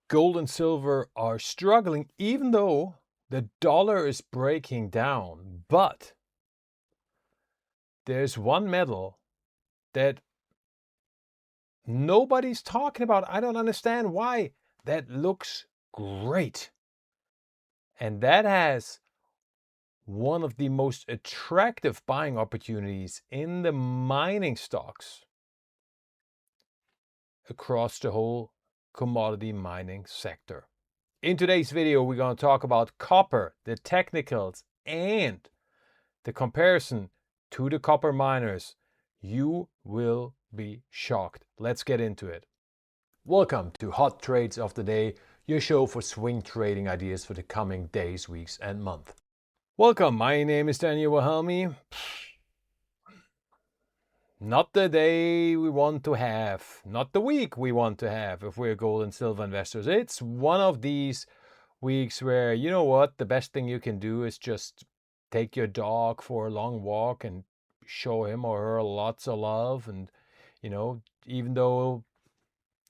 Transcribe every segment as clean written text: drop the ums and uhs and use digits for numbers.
Gold and silver are struggling even though the dollar is breaking down. But there's one metal that nobody's talking about. I don't understand why. That looks great. And that has one of the most attractive buying opportunities in the mining stocks across the whole commodity mining sector. In today's video, we're going to talk about copper, the technicals, and the comparison to the copper miners. You will be shocked. Let's get into it. Welcome to Hot Trades of the Day, your show for swing trading ideas for the coming days, weeks, and month. Welcome, my name is Daniel Wilhelmi. Not the day we want to have, not the week we want to have if we're gold and silver investors. It's one of these weeks where, you know what, the best thing you can do is just take your dog for a long walk and show him or her lots of love. And, even though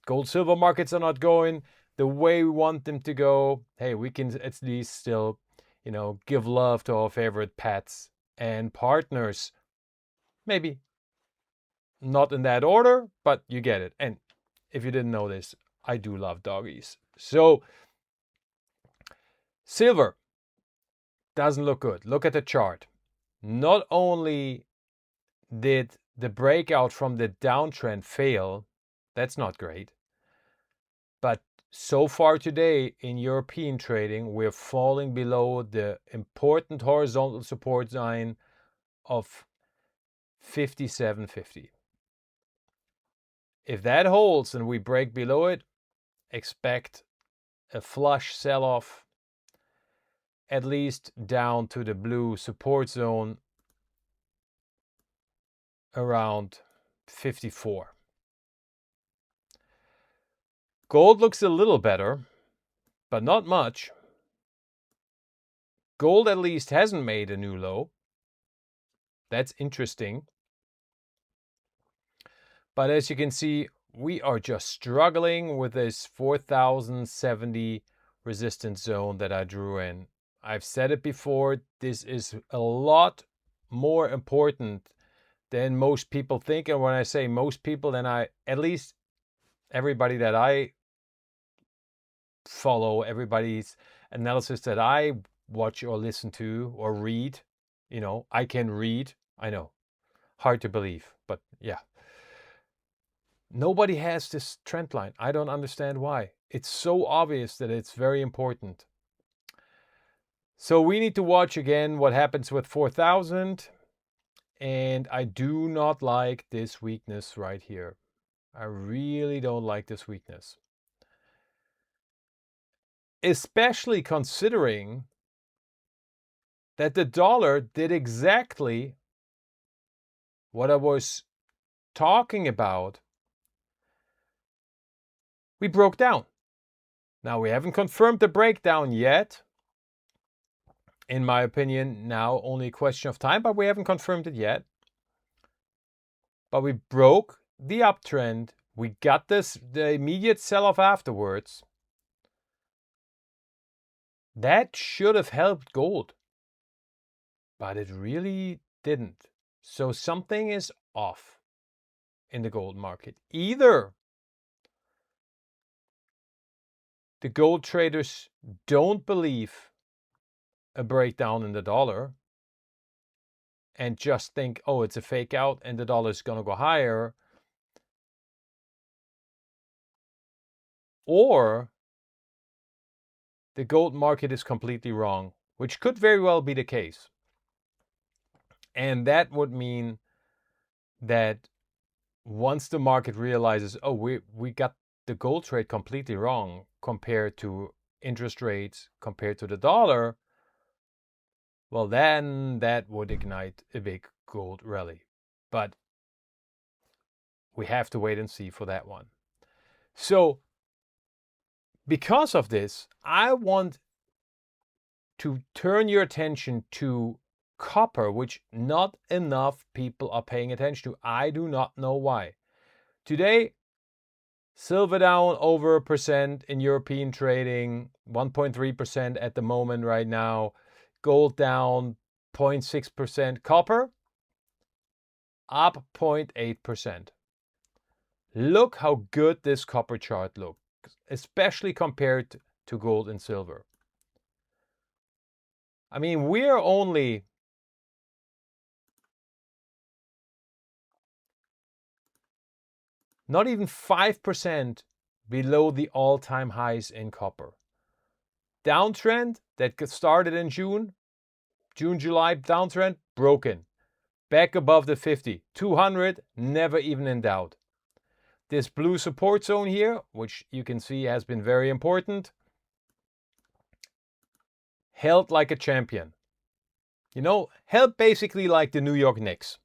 gold silver markets are not going the way we want them to go, hey, we can at least still, give love to our favorite pets and partners. Maybe not in that order, but you get it. And if you didn't know this, I do love doggies. So silver doesn't look good. Look at the chart. Not only did the breakout from the downtrend fail, that's not great, but so far today in European trading, we're falling below the important horizontal support line of 57.50. If that holds and we break below it, expect a flush sell-off, at least down to the blue support zone around 54. Gold looks a little better, but not much. Gold at least hasn't made a new low. That's interesting. But as you can see, we are just struggling with this 4,070 resistance zone that I drew in. I've said it before, this is a lot more important than most people think. And when I say most people, then at least everybody that I follow, everybody's analysis that I watch or listen to or read, I can read. I know, hard to believe, but yeah. Nobody has this trend line. I don't understand why. It's so obvious that it's very important. So we need to watch again what happens with 4,000. And I do not like this weakness right here. I really don't like this weakness. Especially considering that the dollar did exactly what I was talking about. We broke down. Now, we haven't confirmed the breakdown yet. In my opinion, now only a question of time, but we haven't confirmed it yet. But we broke the uptrend. We got the immediate sell-off afterwards. That should have helped gold, but it really didn't. So something is off in the gold market. Either the gold traders don't believe a breakdown in the dollar and just think, oh, it's a fake out and the dollar is going to go higher, or the gold market is completely wrong, which could very well be the case. And that would mean that once the market realizes, oh, we got the gold trade completely wrong compared to interest rates, compared to the dollar, well, then that would ignite a big gold rally. But we have to wait and see for that one. So because of this, I want to turn your attention to copper, which not enough people are paying attention to. I do not know why. Today, Silver down over 1% in European trading, 1.3% at the moment right now. Gold down 0.6%. Copper up 0.8%. Look how good this copper chart looks, especially compared to gold and silver. I mean, we're only not even 5% below the all-time highs in copper. Downtrend that started in June, July downtrend, broken. Back above the 50. 200, never even in doubt. This blue support zone here, which you can see has been very important, held like a champion. You know, held basically like the New York Knicks.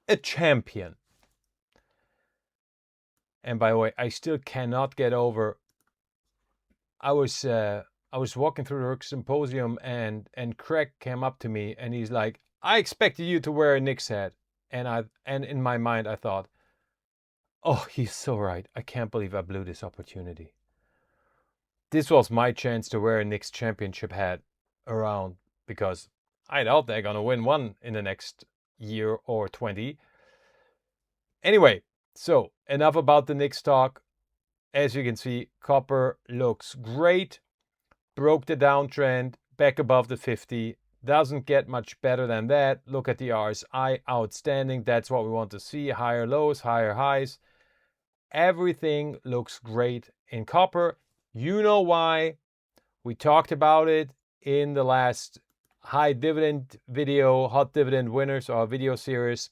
A champion. And by the way, I still cannot get over. I was walking through the Work Symposium and Craig came up to me and he's like, "I expected you to wear a Knicks hat." And in my mind I thought, "Oh, he's so right. I can't believe I blew this opportunity." This was my chance to wear a Knicks championship hat around because I doubt they're gonna win one in the next year or 20. Anyway, so enough about the Knicks talk. As you can see, copper looks great. Broke the downtrend, back above the 50. Doesn't get much better than that. Look at the RSI, outstanding. That's what we want to see. Higher lows, higher highs. Everything looks great in copper. You know why. We talked about it in the last high dividend video, hot dividend winners, or video series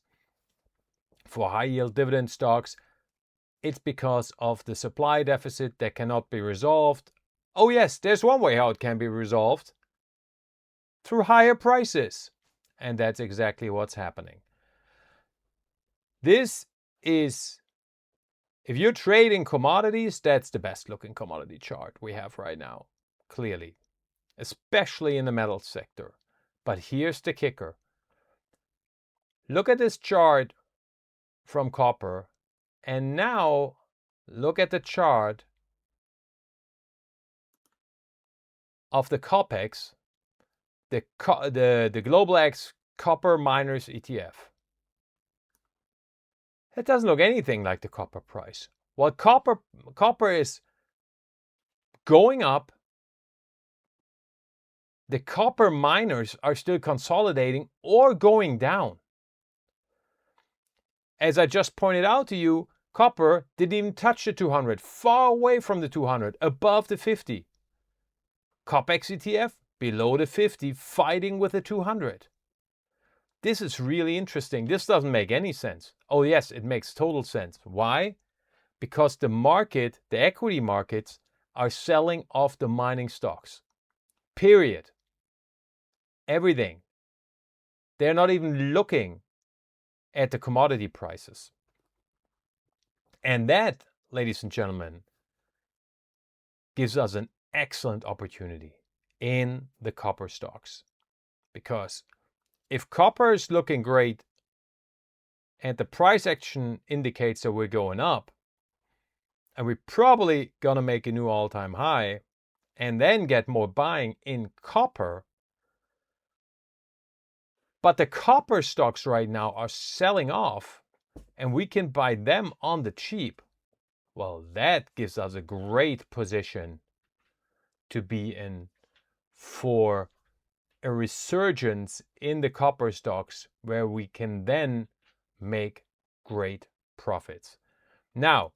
for high yield dividend stocks. It's because of the supply deficit that cannot be resolved. Oh yes, there's one way how it can be resolved. Through higher prices. And that's exactly what's happening. This is, if you're trading commodities, that's the best looking commodity chart we have right now, clearly, especially in the metals sector. But here's the kicker. Look at this chart from copper, and now look at the chart of the COPX, the Global X Copper Miners ETF. It doesn't look anything like the copper price. While copper is going up, the copper miners are still consolidating or going down. As I just pointed out to you, copper didn't even touch the 200, far away from the 200, above the 50. COPX ETF below the 50, fighting with the 200. This is really interesting. This doesn't make any sense. Oh yes, it makes total sense. Why? Because the market, the equity markets, are selling off the mining stocks. Period. Everything. They're not even looking at the commodity prices. And that, ladies and gentlemen, gives us an excellent opportunity in the copper stocks. Because if copper is looking great and the price action indicates that we're going up, and we're probably going to make a new all-time high and then get more buying in copper, but the copper stocks right now are selling off and we can buy them on the cheap, well, that gives us a great position to be in for a resurgence in the copper stocks where we can then make great profits. Now,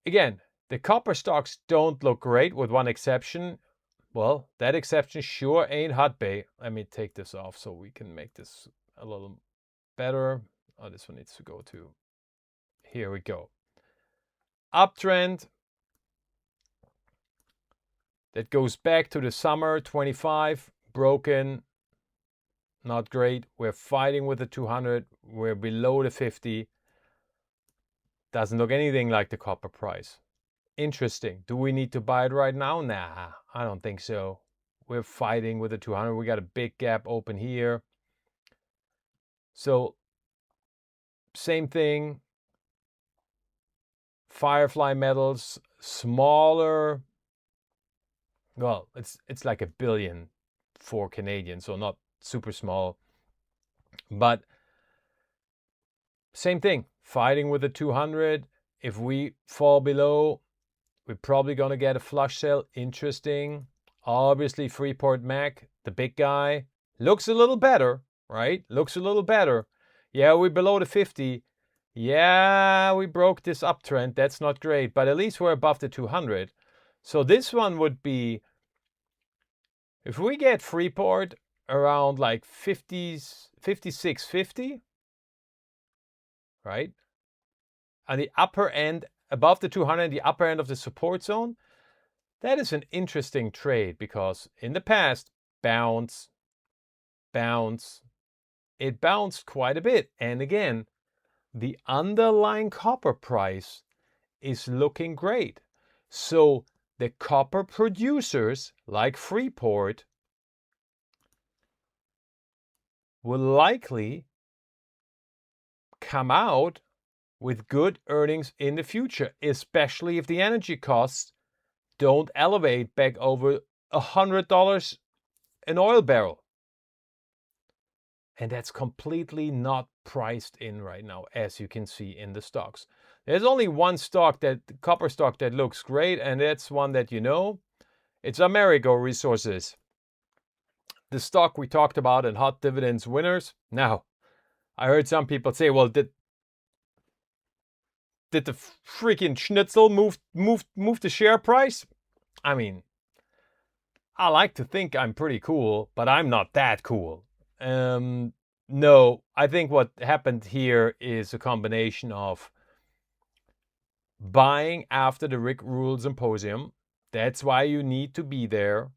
again, the copper stocks don't look great with one exception. Well, that exception sure ain't Hudbay. Let me take this off so we can make this a little better. Oh, this one needs to go to. Here we go. Uptrend. That goes back to the summer 25. Broken. Not great. We're fighting with the 200. We're below the 50. Doesn't look anything like the copper price. Interesting. Do we need to buy it right now? Nah, I don't think so. We're fighting with the 200. We got a big gap open here. So, same thing Firefly metals, smaller. Well, it's like $1 billion for Canadian, so not super small. But same thing, fighting with the 200. If we fall below, we're probably going to get a flush sale. Interesting. Obviously, Freeport-McMoRan, the big guy, looks a little better, right? Looks a little better. Yeah, we're below the 50. Yeah, we broke this uptrend. That's not great, but at least we're above the 200. So this one would be, if we get Freeport around like 56.50, right? On the upper end, above the 200, the upper end of the support zone, that is an interesting trade because in the past, bounce, it bounced quite a bit. And again, the underlying copper price is looking great. So the copper producers like Freeport will likely come out with good earnings in the future, especially if the energy costs don't elevate back over $100 an oil barrel. And that's completely not priced in right now, as you can see in the stocks. There's only one stock, copper stock, that looks great, and that's one that you know. It's Amerigo Resources, the stock we talked about in hot dividends winners. Now, I heard some people say, well, did the freaking schnitzel move the share price? I mean, I like to think I'm pretty cool, but I'm not that cool. No, I think what happened here is a combination of buying after the Rick Rule Symposium. That's why you need to be there,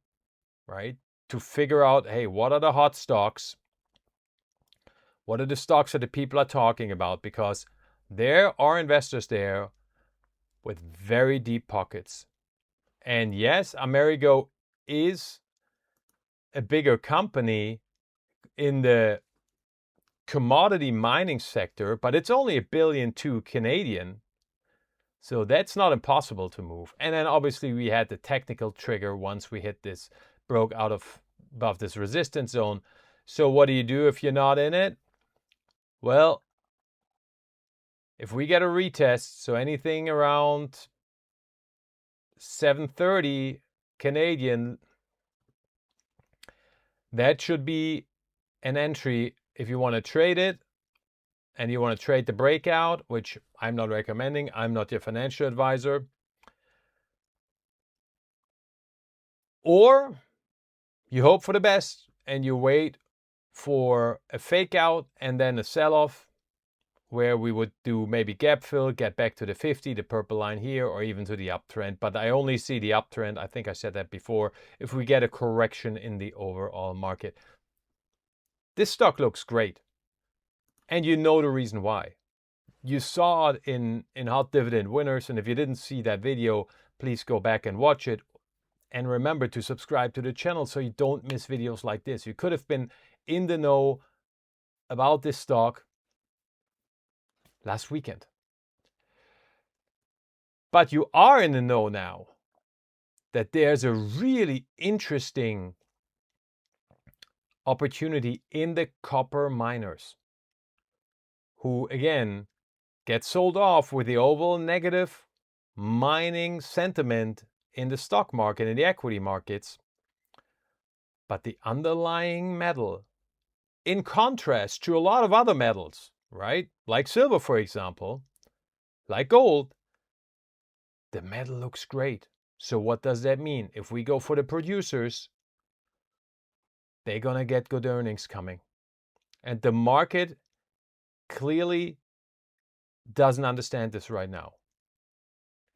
right? To figure out, hey, what are the hot stocks? What are the stocks that the people are talking about? Because there are investors there with very deep pockets. And yes, Amerigo is a bigger company in the commodity mining sector, but it's only $1.2 billion Canadian. So that's not impossible to move. And then obviously we had the technical trigger once we hit this, broke out of above this resistance zone. So what do you do if you're not in it? Well, if we get a retest, so anything around 730 Canadian, that should be an entry if you want to trade it and you want to trade the breakout, which I'm not recommending. I'm not your financial advisor. Or you hope for the best and you wait for a fake out and then a sell-off where we would do maybe gap fill, get back to the 50, the purple line here, or even to the uptrend. But I only see the uptrend, I think I said that before, if we get a correction in the overall market. This stock looks great. And you know the reason why. You saw it in hot dividend winners. And if you didn't see that video, please go back and watch it. And remember to subscribe to the channel so you don't miss videos like this. You could have been in the know about this stock last weekend. But you are in the know now that there's a really interesting opportunity in the copper miners who, again, get sold off with the overall negative mining sentiment in the stock market and the equity markets. But the underlying metal, in contrast to a lot of other metals, right? Like silver, for example, like gold, the metal looks great. So what does that mean? If we go for the producers, they're going to get good earnings coming. And the market clearly doesn't understand this right now.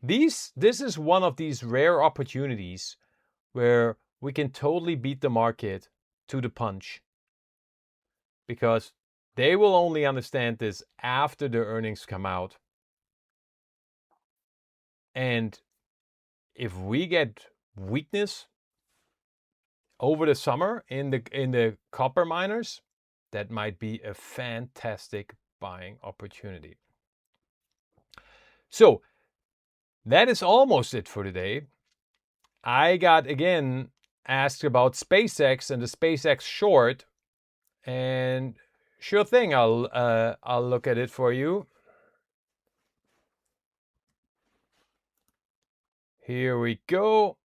This is one of these rare opportunities where we can totally beat the market to the punch. Because they will only understand this after the earnings come out. And if we get weakness over the summer in the copper miners, that might be a fantastic buying opportunity. So that is almost it for today. I got, again, asked about SpaceX and the SpaceX short. And sure thing, I'll look at it for you. Here we go.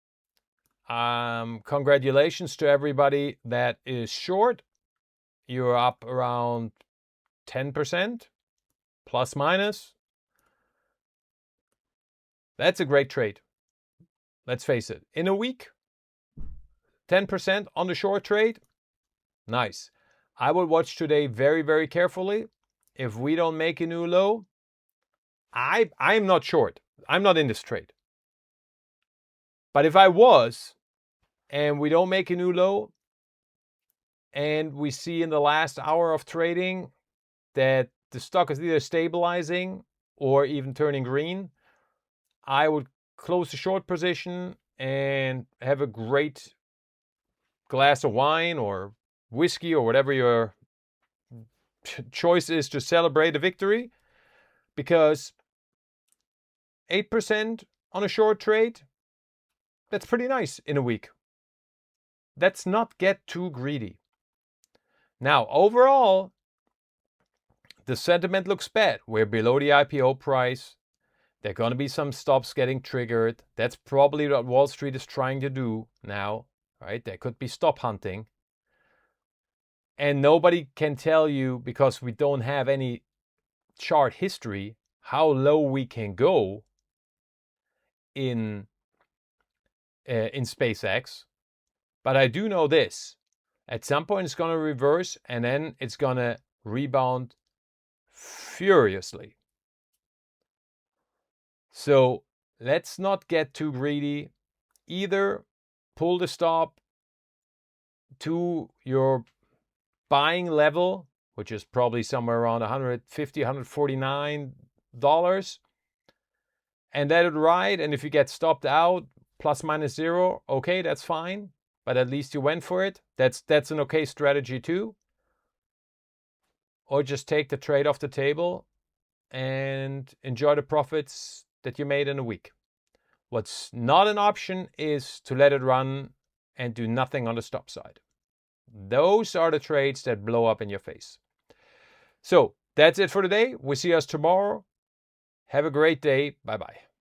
Congratulations to everybody that is short. You're up around 10%, plus minus. That's a great trade. Let's face it. In a week, 10% on the short trade. Nice. I will watch today very, very carefully. If we don't make a new low, I'm not short. I'm not in this trade. But if I was, and we don't make a new low, and we see in the last hour of trading that the stock is either stabilizing or even turning green, I would close the short position and have a great glass of wine or whiskey or whatever your choice is to celebrate a victory, because 8% on a short trade, that's pretty nice in a week. Let's not get too greedy. Now, overall, the sentiment looks bad. We're below the IPO price. There are going to be some stops getting triggered. That's probably what Wall Street is trying to do now, right? There could be stop hunting. And nobody can tell you, because we don't have any chart history, how low we can go in SpaceX. But I do know this. At some point it's going to reverse, and then it's going to rebound furiously. So let's not get too greedy. Either pull the stop to your buying level, which is probably somewhere around $150, $149, and let it ride. And if you get stopped out, plus minus zero, okay, that's fine. But at least you went for it. That's an okay strategy too. Or just take the trade off the table and enjoy the profits that you made in a week. What's not an option is to let it run and do nothing on the stop side. Those are the trades that blow up in your face. So that's it for today. We'll see us tomorrow. Have a great day. Bye-bye.